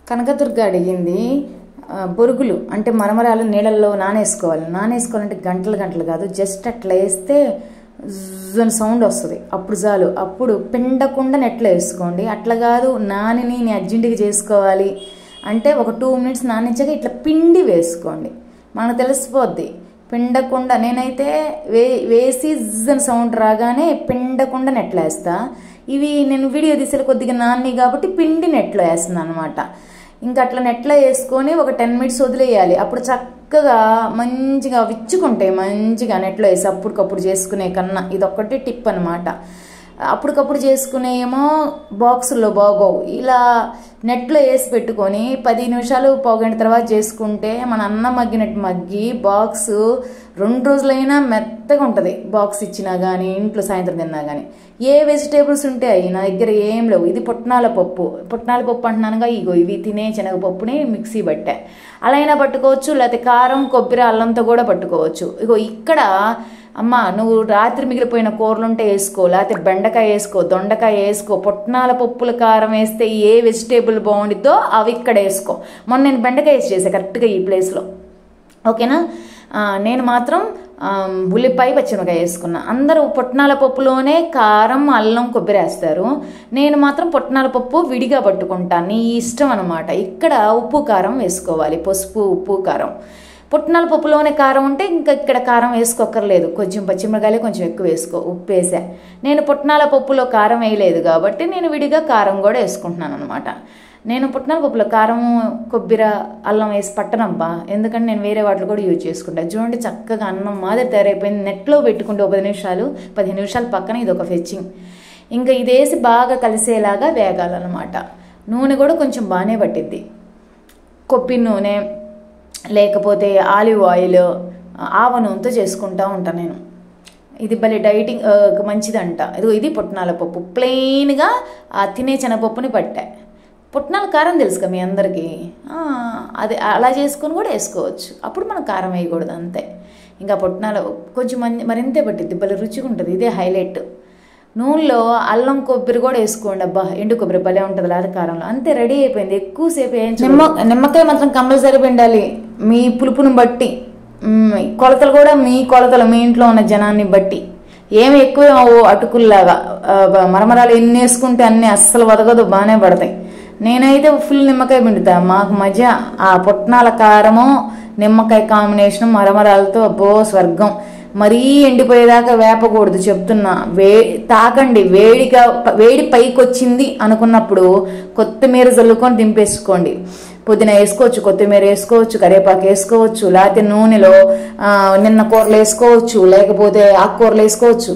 కనకదుర్గ అడిగింది బొరుగులు అంటే మరమరాలు నీళ్ళల్లో నానేసుకోవాలంటే గంటలు కాదు, జస్ట్ అట్లా వేస్తే జన్ సౌండ్ వస్తుంది, అప్పుడు చాలు. అప్పుడు పిండకుండా నెట్లో వేసుకోండి. అట్లా కాదు నానిని నేను అర్జెంటుగా చేసుకోవాలి అంటే ఒక 2 మినిట్స్ నానించాక ఇట్లా పిండి వేసుకోండి, మనకు తెలిసిపోద్ది. పిండకుండా నేనైతే వేసి జన్ సౌండ్ రాగానే పిండకుండా నెట్లో వేస్తా. ఇవి నేను వీడియో తీసేది కొద్దిగా నాని కాబట్టి పిండి నెట్లో వేస్తున్నాను అనమాట. ఇంకా అట్లా నెట్లో వేసుకొని ఒక 10 మినిట్స్ వదిలేయాలి. అప్పుడు చక్కగా మంచిగా విచ్చుకుంటాయి. మంచిగా నెట్లో వేసి అప్పటికప్పుడు చేసుకునే కన్నా ఇదొక్కటి టిప్ అనమాట. అప్పటికప్పుడు చేసుకునేమో బాక్సుల్లో బాగోవు. ఇలా నెట్లో వేసి పెట్టుకొని 10 నిమిషాలు పావుగంట తర్వాత చేసుకుంటే మన అన్నం మగ్గినట్టు మగ్గి బాక్స్ 2 రోజులైనా మెత్తగా ఉంటుంది. బాక్స్ ఇచ్చినా కానీ ఇంట్లో సాయంత్రం తిన్నా కానీ. ఏ వెజిటేబుల్స్ ఉంటాయి నా దగ్గర ఏం లేవు. ఇది పుట్నాల పప్పు అంటున్నానుగా, ఇగో ఇవి తినే శనగపప్పుని మిక్సీ పట్టా. అలా అయినా పట్టుకోవచ్చు, లేకపోతే కారం కొబ్బరి అల్లంతో కూడా పట్టుకోవచ్చు. ఇగో ఇక్కడ అమ్మ నువ్వు రాత్రి మిగిలిపోయిన కూరలుంటే వేసుకో, లేకపోతే బెండకాయ వేసుకో, దొండకాయ వేసుకో. పుట్నాల పప్పుల కారం వేస్తే ఏ వెజిటేబుల్ బాగుండిద్దో అవి ఇక్కడ వేసుకో. మొన్న నేను బెండకాయ వేసి చేసాను కరెక్ట్గా ఈ ప్లేస్లో, ఓకేనా. నేను మాత్రం ఉల్లిపాయ పచ్చిమిరకాయ వేసుకున్నా. అందరూ పుట్నాల పప్పులోనే కారం అల్లం కొబ్బరి వేస్తారు, నేను మాత్రం పుట్నాల పప్పు విడిగా పట్టుకుంటాను. నీ ఇష్టం అనమాట. ఇక్కడ ఉప్పు కారం వేసుకోవాలి, పసుపు ఉప్పు కారం. పుట్నాల పప్పులోనే కారం ఉంటే ఇంకా ఇక్కడ కారం వేసుకోక్కర్లేదు. కొంచెం పచ్చిమిరకాయలే కొంచెం ఎక్కువ వేసుకో. ఉప్పు వేసా. నేను పుట్నాల పప్పులో కారం వేయలేదు కాబట్టి నేను విడిగా కారం కూడా వేసుకుంటున్నాను అనమాట. నేను పుట్నాల పప్పులో కారం కొబ్బరి అల్లం వేసి పట్టనబ్బా, ఎందుకంటే నేను వేరే వాటిలో కూడా యూజ్ చేసుకుంటాను. చూడండి చక్కగా అన్నం మాదిరి తయారైపోయింది. నెట్లో పెట్టుకుంటే 15 నిమిషాలు పక్కన ఇది ఒక ఫెచ్చింగ్. ఇంకా ఇది వేసి బాగా కలిసేలాగా వేగాలన్నమాట. నూనె కూడా కొంచెం బాగానే పట్టిద్ది. కొబ్బరి నూనె లేకపోతే ఆలివ్ ఆయిల్ ఆవ నూనెతో చేసుకుంటూ ఉంటాను నేను. ఇది భలే డైటింగ్ మంచిదంట. ఇది పుట్నాల పప్పు ప్లెయిన్గా తినే శనగపప్పుని పట్టా. పుట్నాల కారం తెలుసుగా మీ అందరికీ, అది అలా చేసుకొని కూడా వేసుకోవచ్చు. అప్పుడు మనం కారం వేయకూడదు అంతే. ఇంకా పుట్నాలు కొంచెం మరింతే పట్టిద్ది, భలే రుచిగా ఉంటుంది. ఇదే హైలైట్. నూనెలో అల్లం కొబ్బరి కూడా వేసుకోండి అబ్బా, ఎండు కొబ్బరి భలే ఉంటుంది లేదా కారంలో. అంతే, రెడీ అయిపోయింది. ఎక్కువసేపు నిమ్మకాయ మాత్రం కంపల్సరీ పిండాలి మీ పులుపుని బట్టి. కొలతలు కూడా మీ కొలతలు మీ ఇంట్లో ఉన్న జనాన్ని బట్టి. ఏమి ఎక్కువ అటుకుల్లాగా మరమరాలు ఎన్ని వేసుకుంటే అన్నీ అస్సలు వదగదు, బాగానే పడతాయి. నేనైతే ఫుల్ నిమ్మకాయ పిండుతా. మాకు మధ్య ఆ పుట్నాల కారము నిమ్మకాయ కాంబినేషన్ మరమరాలతో అబ్బో స్వర్గం. మరీ ఎండిపోయేదాకా వేపకూడదు చెప్తున్నా. తాకండి, వేడి పైకి వచ్చింది అనుకున్నప్పుడు కొత్తిమీర జల్లుకొని దింపేసుకోండి. పుదీనా వేసుకోవచ్చు, కొత్తిమీర వేసుకోవచ్చు, కరివేపాకు వేసుకోవచ్చు, లేకపోతే నూనెలో నిన్న కూరలు వేసుకోవచ్చు, లేకపోతే ఆకుకూరలు వేసుకోవచ్చు.